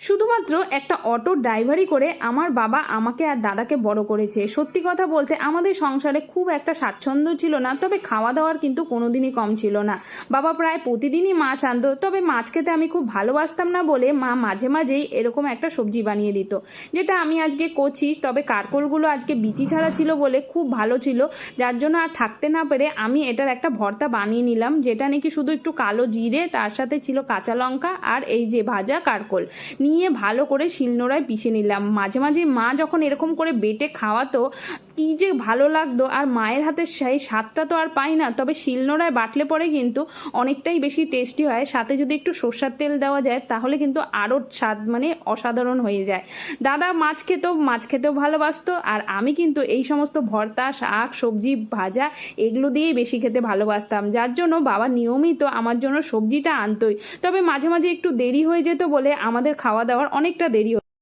শুধুমাত্র একটা অটোর ড্রাইভারি করে আমার বাবা আমাকে আর দাদাকে বড় করেছে। সত্যি কথা বলতে আমাদের সংসারে খুব একটা স্বাচ্ছন্দ্য ছিল না, তবে খাওয়া দাওয়ার কিন্তু কোনোদিনই কম ছিল না। বাবা প্রায় প্রতিদিনই মাছ আনতো, তবে মাছ খেতে আমি খুব ভালোবাসতাম না বলে মা মাঝে মাঝেই এরকম একটা সবজি বানিয়ে দিত, যেটা আমি আজকে করছি। তবে কারকোলগুলো আজকে বিচি ছাড়া ছিল বলে খুব ভালো ছিল, যার জন্য আর থাকতে না পেরে আমি এটার একটা ভর্তা বানিয়ে নিলাম, যেটা নাকি শুধু একটু কালো জিরে, তার সাথে ছিল কাঁচা লঙ্কা আর এই যে ভাজা কারকোল নিয়ে ভালো করে শিলনোড়ায় পিষে নিলাম। মাঝে মাঝে মা যখন এরকম করে বেটে খাওয়াতো কি যে ভালো লাগতো, আর মায়ের হাতের সেই স্বাদটা তো আর পাই না, তবে শিলনোড়ায় বাটলে পরে কিন্তু অনেকটাই বেশি টেস্টি হয়। সাথে যদি একটু সর্ষের তেল দেওয়া যায় তাহলে কিন্তু আরও স্বাদ মানে অসাধারণ হয়ে যায়। দাদা মাছ খেতেও ভালোবাসতো, আর আমি কিন্তু এই সমস্ত ভর্তা, শাক সবজি, ভাজা এগুলো দিয়েই বেশি খেতে ভালোবাসতাম, যার জন্য বাবা নিয়মিত আমার জন্য সবজিটা আনতোই। তবে মাঝে মাঝে একটু দেরি হয়ে যেত বলে আমাদের খাওয়া দাওয়ার অনেকটা দেরি